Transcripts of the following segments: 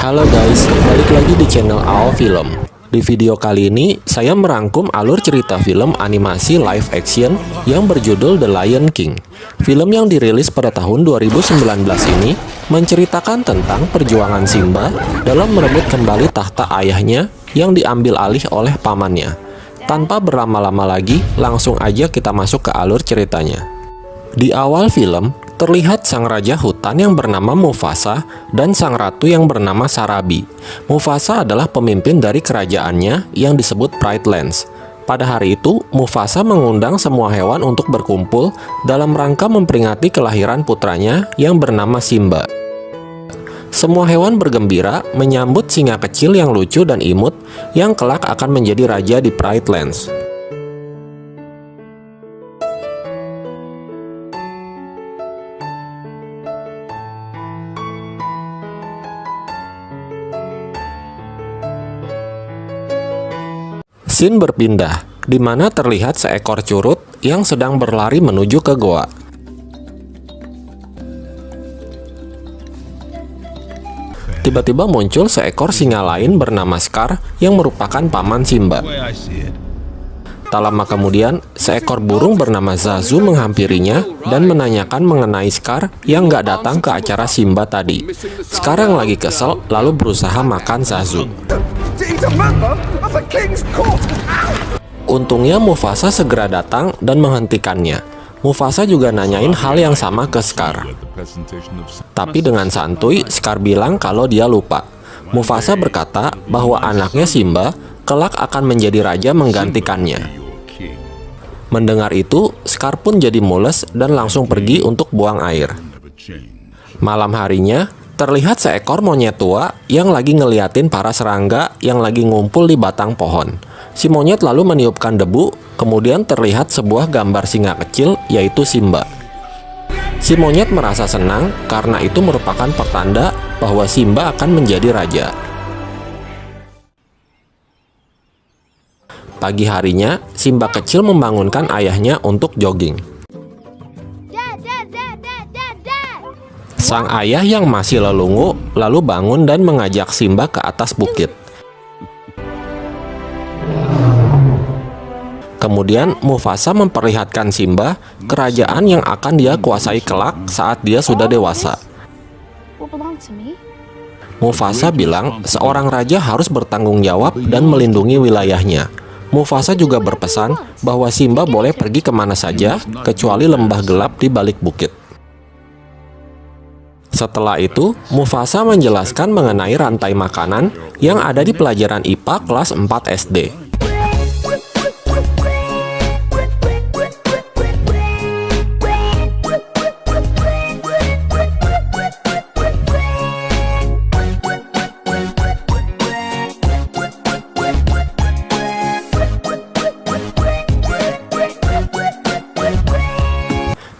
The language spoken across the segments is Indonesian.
Halo guys, balik lagi di channel AO Film. Di video kali ini, saya merangkum alur cerita film animasi live action yang berjudul The Lion King. Film yang dirilis pada tahun 2019 ini menceritakan tentang perjuangan Simba dalam merebut kembali tahta ayahnya yang diambil alih oleh pamannya. Tanpa berlama-lama lagi, langsung aja kita masuk ke alur ceritanya. Di awal film, terlihat sang raja hutan yang bernama Mufasa dan sang ratu yang bernama Sarabi. Mufasa adalah pemimpin dari kerajaannya yang disebut Pride Lands. Pada hari itu, Mufasa mengundang semua hewan untuk berkumpul dalam rangka memperingati kelahiran putranya yang bernama Simba. Semua hewan bergembira menyambut singa kecil yang lucu dan imut yang kelak akan menjadi raja di Pride Lands. Scene berpindah, di mana terlihat seekor curut yang sedang berlari menuju ke goa. Tiba-tiba muncul seekor singa lain bernama Scar yang merupakan paman Simba. Tak lama kemudian, seekor burung bernama Zazu menghampirinya dan menanyakan mengenai Scar yang nggak datang ke acara Simba tadi. Scar yang lagi kesel lalu berusaha makan Zazu. Untungnya Mufasa segera datang dan menghentikannya. Mufasa juga nanyain hal yang sama ke Scar. Tapi dengan santuy, Scar bilang kalau dia lupa. Mufasa berkata bahwa anaknya Simba kelak akan menjadi raja menggantikannya. Mendengar itu, Scar pun jadi mules dan langsung pergi untuk buang air. Malam harinya, terlihat seekor monyet tua yang lagi ngeliatin para serangga yang lagi ngumpul di batang pohon. Si monyet lalu meniupkan debu, kemudian terlihat sebuah gambar singa kecil, yaitu Simba. Si monyet merasa senang karena itu merupakan pertanda bahwa Simba akan menjadi raja. Pagi harinya, Simba kecil membangunkan ayahnya untuk jogging. Sang ayah yang masih lelungu lalu bangun dan mengajak Simba ke atas bukit. Kemudian Mufasa memperlihatkan Simba kerajaan yang akan dia kuasai kelak saat dia sudah dewasa. Mufasa bilang seorang raja harus bertanggung jawab dan melindungi wilayahnya. Mufasa juga berpesan bahwa Simba boleh pergi kemana saja kecuali lembah gelap di balik bukit. Setelah itu, Mufasa menjelaskan mengenai rantai makanan yang ada di pelajaran IPA kelas 4 SD.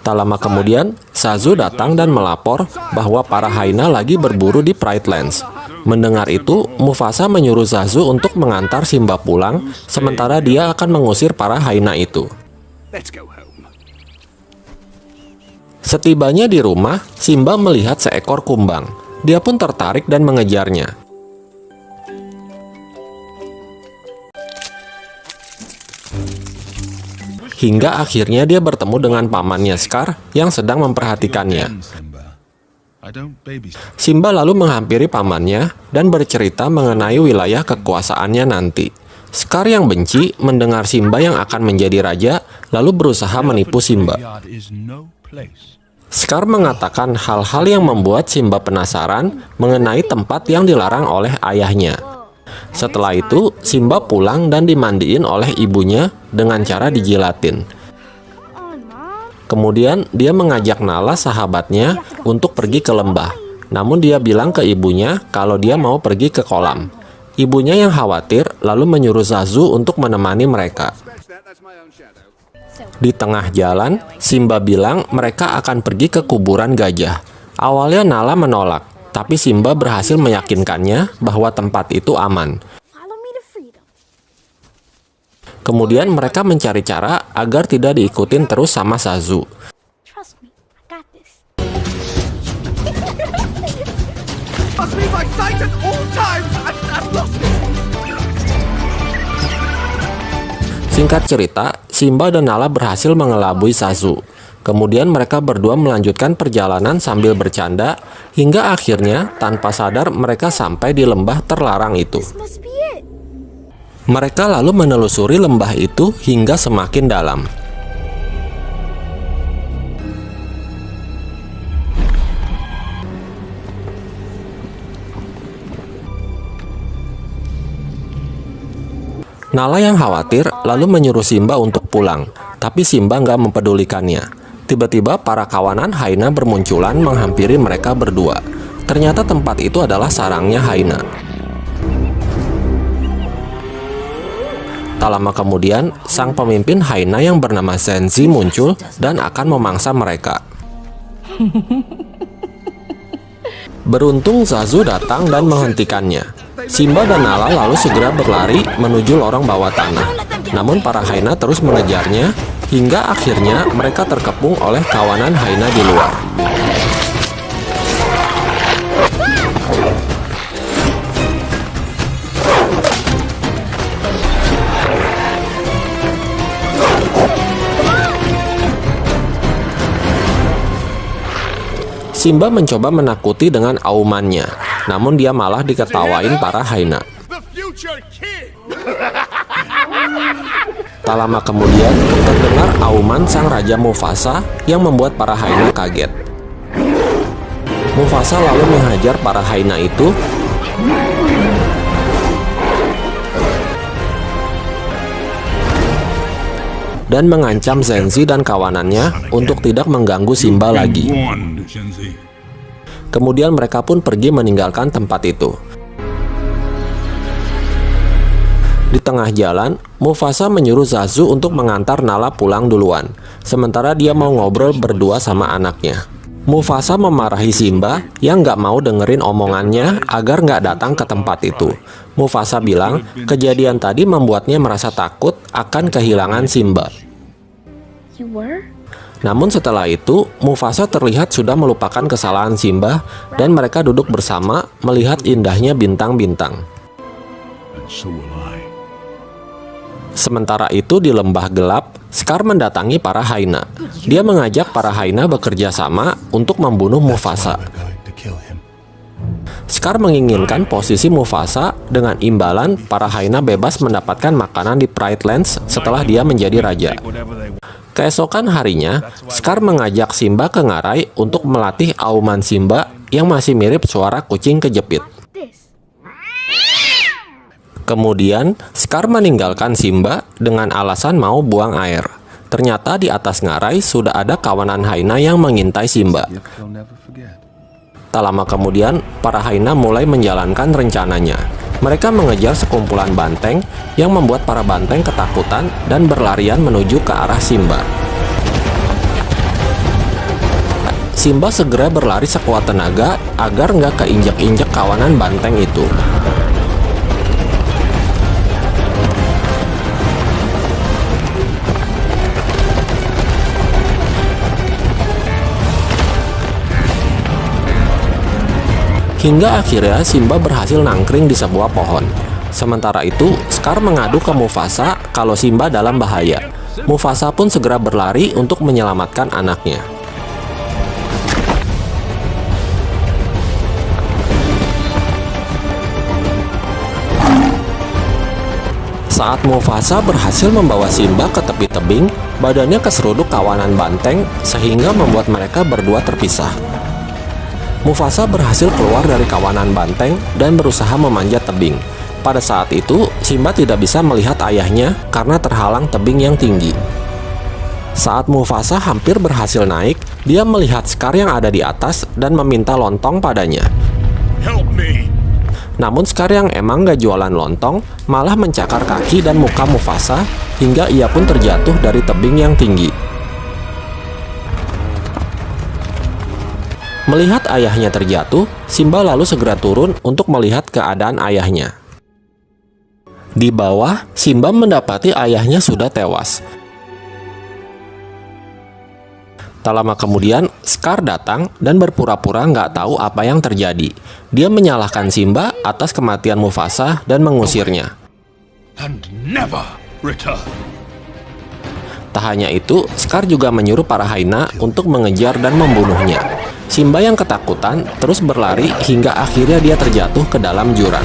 Tak lama kemudian, Zazu datang dan melapor bahwa para hyena lagi berburu di Pride Lands. Mendengar itu, Mufasa menyuruh Zazu untuk mengantar Simba pulang, sementara dia akan mengusir para hyena itu. Setibanya di rumah, Simba melihat seekor kumbang. Dia pun tertarik dan mengejarnya. Hingga akhirnya dia bertemu dengan pamannya Scar yang sedang memperhatikannya. Simba lalu menghampiri pamannya dan bercerita mengenai wilayah kekuasaannya nanti. Scar yang benci mendengar Simba yang akan menjadi raja lalu berusaha menipu Simba. Scar mengatakan hal-hal yang membuat Simba penasaran mengenai tempat yang dilarang oleh ayahnya. Setelah itu, Simba pulang dan dimandiin oleh ibunya dengan cara dijilatin. Kemudian, dia mengajak Nala sahabatnya untuk pergi ke lembah. Namun dia bilang ke ibunya kalau dia mau pergi ke kolam. Ibunya yang khawatir lalu menyuruh Zazu untuk menemani mereka. Di tengah jalan, Simba bilang mereka akan pergi ke kuburan gajah. Awalnya Nala menolak. Tapi Simba berhasil meyakinkannya bahwa tempat itu aman. Kemudian mereka mencari cara agar tidak diikutin terus sama Zazu. Must be my sight at all times. I've lost it. Singkat cerita, Simba dan Nala berhasil mengelabui Zazu. Kemudian mereka berdua melanjutkan perjalanan sambil bercanda, hingga akhirnya tanpa sadar mereka sampai di lembah terlarang itu. This must be it. Mereka lalu menelusuri lembah itu hingga semakin dalam. Nala yang khawatir lalu menyuruh Simba untuk pulang, tapi Simba nggak mempedulikannya. Tiba-tiba para kawanan Hyena bermunculan menghampiri mereka berdua. Ternyata tempat itu adalah sarangnya Hyena. Tak lama kemudian, sang pemimpin Hyena yang bernama Zenzi muncul dan akan memangsa mereka. Beruntung Zazu datang dan menghentikannya. Simba dan Nala lalu segera berlari menuju lorong bawah tanah. Namun para Hyena terus mengejarnya, hingga akhirnya mereka terkepung oleh kawanan Hyena di luar. Simba mencoba menakuti dengan aumannya, namun dia malah diketawain para Hyena. The future kid. Tak lama kemudian, terdengar auman sang Raja Mufasa yang membuat para Hyena kaget. Mufasa lalu menghajar para Hyena itu, dan mengancam Zenzi dan kawanannya untuk tidak mengganggu Simba lagi. Kemudian mereka pun pergi meninggalkan tempat itu. Di tengah jalan, Mufasa menyuruh Zazu untuk mengantar Nala pulang duluan, sementara dia mau ngobrol berdua sama anaknya. Mufasa memarahi Simba yang nggak mau dengerin omongannya agar nggak datang ke tempat itu. Mufasa bilang kejadian tadi membuatnya merasa takut akan kehilangan Simba. You were? Namun setelah itu, Mufasa terlihat sudah melupakan kesalahan Simba dan mereka duduk bersama melihat indahnya bintang-bintang. Sementara itu di lembah gelap, Scar mendatangi para Hyena. Dia mengajak para Hyena bekerja sama untuk membunuh Mufasa. Scar menginginkan posisi Mufasa dengan imbalan para Hyena bebas mendapatkan makanan di Pride Lands setelah dia menjadi raja. Keesokan harinya, Scar mengajak Simba ke ngarai untuk melatih auman Simba yang masih mirip suara kucing kejepit. This. Kemudian, Scar meninggalkan Simba dengan alasan mau buang air. Ternyata di atas ngarai sudah ada kawanan Hyena yang mengintai Simba. Tak lama kemudian, para Hyena mulai menjalankan rencananya. Mereka mengejar sekumpulan banteng yang membuat para banteng ketakutan dan berlarian menuju ke arah Simba. Simba segera berlari sekuat tenaga agar nggak keinjak-injak kawanan banteng itu. Hingga akhirnya Simba berhasil nangkring di sebuah pohon. Sementara itu, Scar mengadu ke Mufasa kalau Simba dalam bahaya. Mufasa pun segera berlari untuk menyelamatkan anaknya. Saat Mufasa berhasil membawa Simba ke tepi tebing, badannya keseruduk kawanan banteng sehingga membuat mereka berdua terpisah. Mufasa berhasil keluar dari kawanan banteng dan berusaha memanjat tebing. Pada saat itu, Simba tidak bisa melihat ayahnya karena terhalang tebing yang tinggi. Saat Mufasa hampir berhasil naik, dia melihat Scar yang ada di atas dan meminta lontong padanya. Help me. Namun Scar yang emang gak jualan lontong, malah mencakar kaki dan muka Mufasa hingga ia pun terjatuh dari tebing yang tinggi. Melihat ayahnya terjatuh, Simba lalu segera turun untuk melihat keadaan ayahnya. Di bawah, Simba mendapati ayahnya sudah tewas. Tak lama kemudian, Scar datang dan berpura-pura nggak tahu apa yang terjadi. Dia menyalahkan Simba atas kematian Mufasa dan mengusirnya. And never return. Tak hanya itu, Scar juga menyuruh para hyena untuk mengejar dan membunuhnya. Simba yang ketakutan terus berlari hingga akhirnya dia terjatuh ke dalam jurang.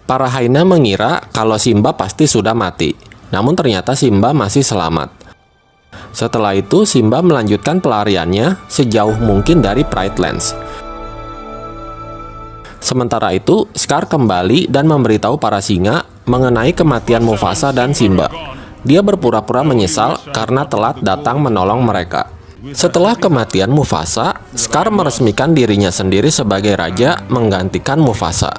Para hyena mengira kalau Simba pasti sudah mati, namun ternyata Simba masih selamat. Setelah itu, Simba melanjutkan pelariannya sejauh mungkin dari Pride Lands. Sementara itu, Scar kembali dan memberitahu para singa mengenai kematian Mufasa dan Simba. Dia berpura-pura menyesal karena telat datang menolong mereka. Setelah kematian Mufasa, Scar meresmikan dirinya sendiri sebagai raja menggantikan Mufasa.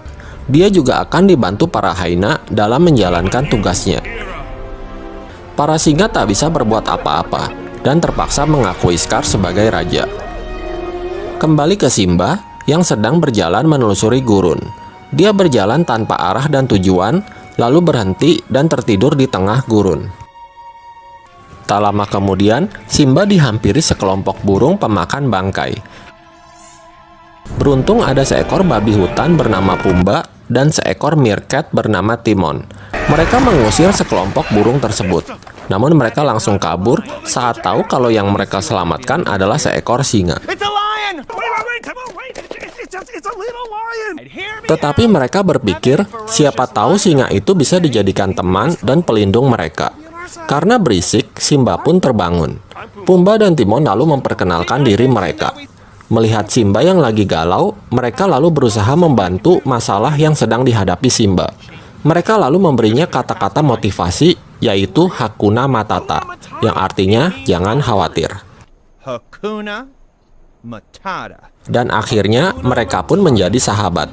Dia juga akan dibantu para hyena dalam menjalankan tugasnya. Para singa tak bisa berbuat apa-apa dan terpaksa mengakui Scar sebagai raja. Kembali ke Simba yang sedang berjalan menelusuri gurun. Dia berjalan tanpa arah dan tujuan, lalu berhenti dan tertidur di tengah gurun. Tak lama kemudian, Simba dihampiri sekelompok burung pemakan bangkai. Beruntung ada seekor babi hutan bernama Pumba dan seekor meerkat bernama Timon. Mereka mengusir sekelompok burung tersebut. Namun mereka langsung kabur saat tahu kalau yang mereka selamatkan adalah seekor singa. It's a lion! Wait. It's a little lion! Tetapi mereka berpikir siapa tahu singa itu bisa dijadikan teman dan pelindung mereka. Karena berisik, Simba pun terbangun. Pumba dan Timon lalu memperkenalkan diri mereka. Melihat Simba yang lagi galau, mereka lalu berusaha membantu masalah yang sedang dihadapi Simba. Mereka lalu memberinya kata-kata motivasi, yaitu Hakuna Matata, yang artinya jangan khawatir. Hakuna Matata. Dan akhirnya mereka pun menjadi sahabat.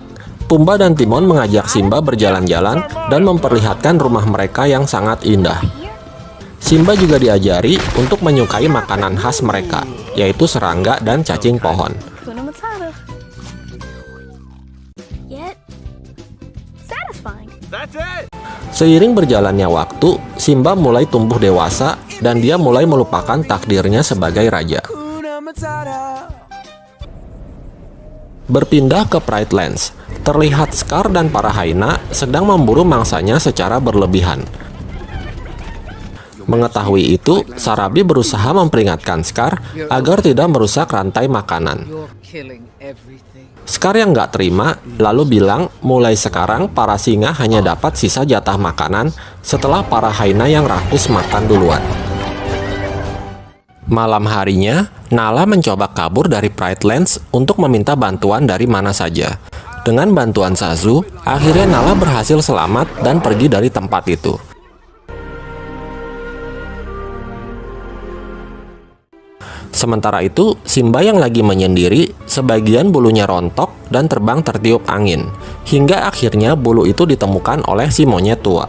Pumba dan Timon mengajak Simba berjalan-jalan dan memperlihatkan rumah mereka yang sangat indah. Simba juga diajari untuk menyukai makanan khas mereka, yaitu serangga dan cacing pohon. Hakuna Matata. Yet satisfying. That's it! Seiring berjalannya waktu, Simba mulai tumbuh dewasa dan dia mulai melupakan takdirnya sebagai raja. Berpindah ke Pride Lands, terlihat Scar dan para hyena sedang memburu mangsanya secara berlebihan. Mengetahui itu, Sarabi berusaha memperingatkan Scar agar tidak merusak rantai makanan. Scar yang nggak terima, lalu bilang mulai sekarang para singa hanya dapat sisa jatah makanan setelah para hyena yang rakus makan duluan. Malam harinya, Nala mencoba kabur dari Pride Lands untuk meminta bantuan dari mana saja. Dengan bantuan Zazu, akhirnya Nala berhasil selamat dan pergi dari tempat itu. Sementara itu, Simba yang lagi menyendiri, sebagian bulunya rontok dan terbang tertiup angin, hingga akhirnya bulu itu ditemukan oleh si monyet tua.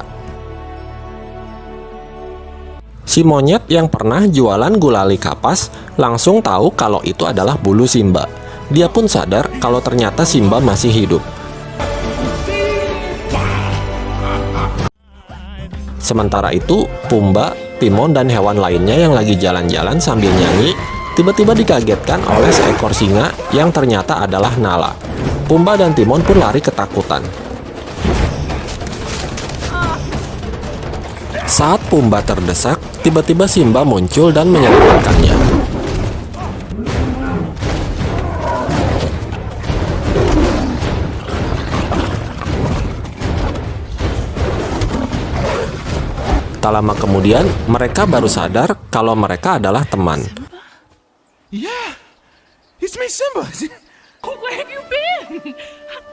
Si monyet yang pernah jualan gulali kapas langsung tahu kalau itu adalah bulu Simba. Dia pun sadar kalau ternyata Simba masih hidup. Sementara itu, Pumba, Timon, dan hewan lainnya yang lagi jalan-jalan sambil nyanyi tiba-tiba dikagetkan oleh seekor singa yang ternyata adalah Nala. Pumba dan Timon pun lari ketakutan. Saat Pumba terdesak, tiba-tiba Simba muncul dan menyelamatkannya. Tak lama kemudian, mereka baru sadar kalau mereka adalah teman. Yeah! It's me, Simba! Where have you been?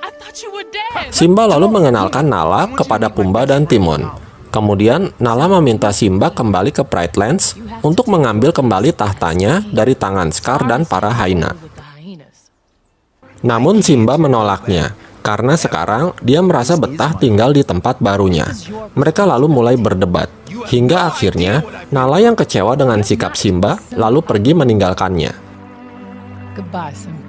I thought you were dead. Simba lalu mengenalkan Nala kepada Pumba dan Timon. Kemudian, Nala meminta Simba kembali ke Pride Lands untuk mengambil kembali tahtanya dari tangan Scar dan para hyena. Namun Simba menolaknya, karena sekarang dia merasa betah tinggal di tempat barunya. Mereka lalu mulai berdebat, hingga akhirnya Nala yang kecewa dengan sikap Simba lalu pergi meninggalkannya. Goodbye, Simba.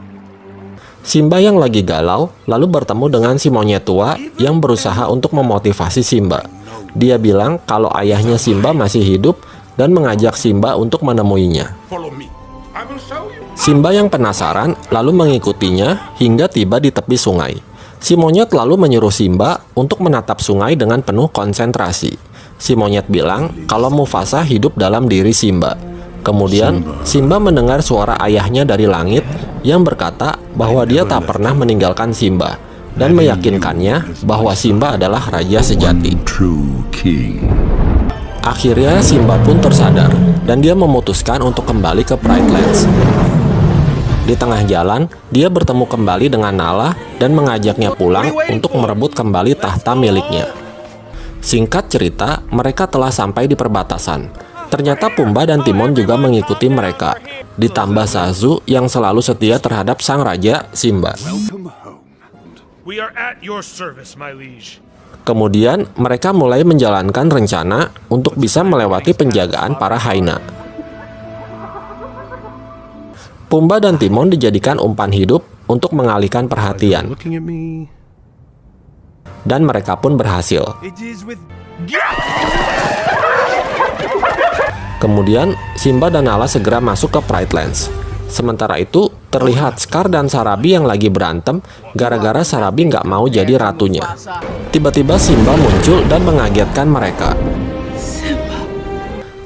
Simba yang lagi galau lalu bertemu dengan si monyet tua yang berusaha untuk memotivasi Simba. Dia bilang kalau ayahnya Simba masih hidup dan mengajak Simba untuk menemuinya. Follow me. I will show you. Simba yang penasaran lalu mengikutinya hingga tiba di tepi sungai. Si monyet lalu menyuruh Simba untuk menatap sungai dengan penuh konsentrasi. Si monyet bilang kalau Mufasa hidup dalam diri Simba. Kemudian Simba mendengar suara ayahnya dari langit yang berkata bahwa dia tak pernah meninggalkan Simba dan meyakinkannya bahwa Simba adalah raja sejati. True king. Akhirnya Simba pun tersadar dan dia memutuskan untuk kembali ke Pride Lands. Di tengah jalan, dia bertemu kembali dengan Nala dan mengajaknya pulang untuk merebut kembali tahta miliknya. Singkat cerita, mereka telah sampai di perbatasan. Ternyata Pumba dan Timon juga mengikuti mereka, ditambah Zazu yang selalu setia terhadap sang raja Simba. We are at your service, my liege. Kemudian, mereka mulai menjalankan rencana untuk bisa melewati penjagaan para Hyena. Pumba dan Timon dijadikan umpan hidup untuk mengalihkan perhatian, Looking at me. dan mereka pun berhasil. It is with Kemudian, Simba dan Nala segera masuk ke Pride Lands. Sementara itu, terlihat Scar dan Sarabi yang lagi berantem gara-gara Sarabi nggak mau jadi ratunya. Tiba-tiba Simba muncul dan mengagetkan mereka.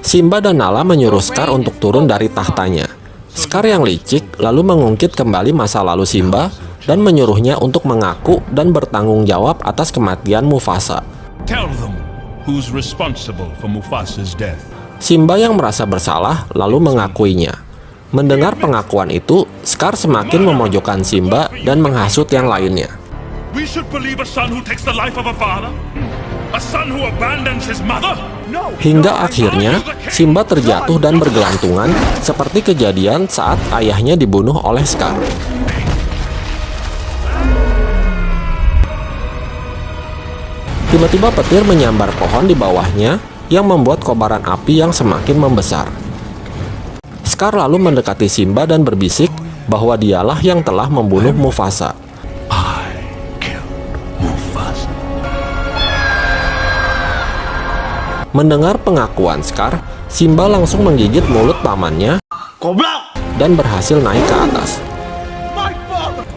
Simba dan Nala menyuruh Scar untuk turun dari tahtanya. Scar yang licik lalu mengungkit kembali masa lalu Simba dan menyuruhnya untuk mengaku dan bertanggung jawab atas kematian Mufasa. Tell them who's responsible for Mufasa's death. Simba yang merasa bersalah lalu mengakuinya. Mendengar pengakuan itu, Scar semakin memojokkan Simba dan menghasut yang lainnya. We should believe a son who takes the life of a father? A son who abandons his mother? Hingga akhirnya, Simba terjatuh dan bergelantungan seperti kejadian saat ayahnya dibunuh oleh Scar. Tiba-tiba petir menyambar pohon di bawahnya yang membuat kobaran api yang semakin membesar. Scar lalu mendekati Simba dan berbisik bahwa dialah yang telah membunuh Mufasa. Mendengar pengakuan Scar, Simba langsung menggigit mulut pamannya dan berhasil naik ke atas.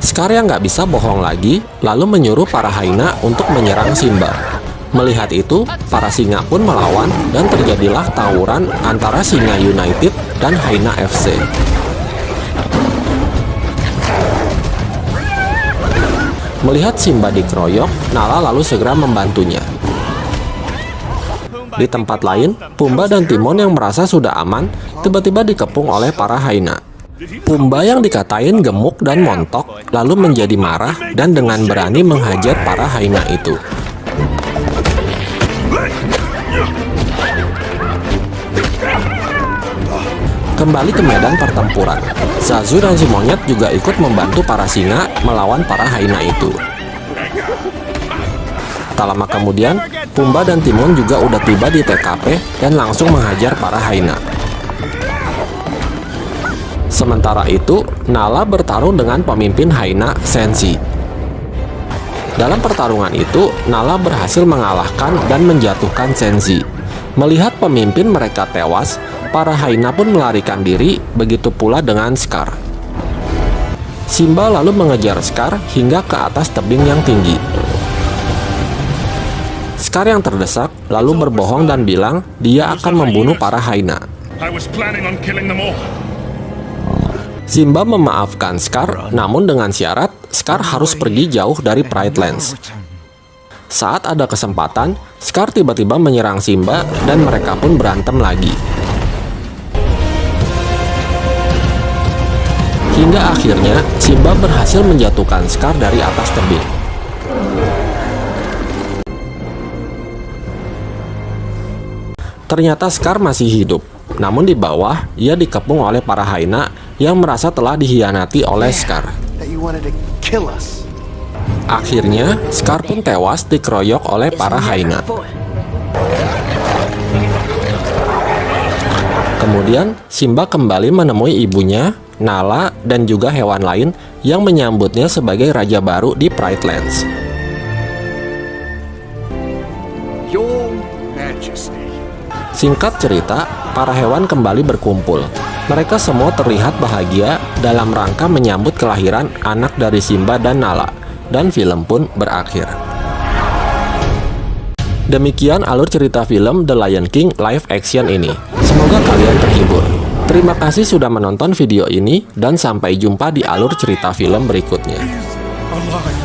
Scar yang nggak bisa bohong lagi, lalu menyuruh para Hyena untuk menyerang Simba. Melihat itu, para singa pun melawan dan terjadilah tawuran antara Singa United dan Hyena FC. Melihat Simba dikeroyok, Nala lalu segera membantunya. Di tempat lain, Pumba dan Timon yang merasa sudah aman, tiba-tiba dikepung oleh para Hyena. Pumba yang dikatain gemuk dan montok, lalu menjadi marah dan dengan berani menghajar para Hyena itu. Kembali ke medan pertempuran, Zazu dan si monyet juga ikut membantu para singa melawan para Hyena itu. Tak lama kemudian, Pumba dan Timon juga udah tiba di TKP dan langsung menghajar para Hyena. Sementara itu, Nala bertarung dengan pemimpin Hyena, Sensi. Dalam pertarungan itu, Nala berhasil mengalahkan dan menjatuhkan Sensi. Melihat pemimpin mereka tewas, para Hyena pun melarikan diri, begitu pula dengan Scar. Simba lalu mengejar Scar hingga ke atas tebing yang tinggi. Scar yang terdesak lalu berbohong dan bilang dia akan membunuh para Hyena. I was planning on killing them all. Simba memaafkan Scar, namun dengan syarat Scar harus pergi jauh dari Pride Lands. Saat ada kesempatan, Scar tiba-tiba menyerang Simba dan mereka pun berantem lagi. Hingga akhirnya Simba berhasil menjatuhkan Scar dari atas tebing. Ternyata Scar masih hidup, namun di bawah ia dikepung oleh para Hyena yang merasa telah dihianati oleh Scar. Akhirnya, Scar pun tewas dikeroyok oleh para Hyena. Kemudian, Simba kembali menemui ibunya, Nala, dan juga hewan lain yang menyambutnya sebagai raja baru di Pride Lands. Your Majesty. Singkat cerita, para hewan kembali berkumpul. Mereka semua terlihat bahagia dalam rangka menyambut kelahiran anak dari Simba dan Nala, dan film pun berakhir. Demikian alur cerita film The Lion King live action ini. Semoga kalian terhibur. Terima kasih sudah menonton video ini, dan sampai jumpa di alur cerita film berikutnya. Alive.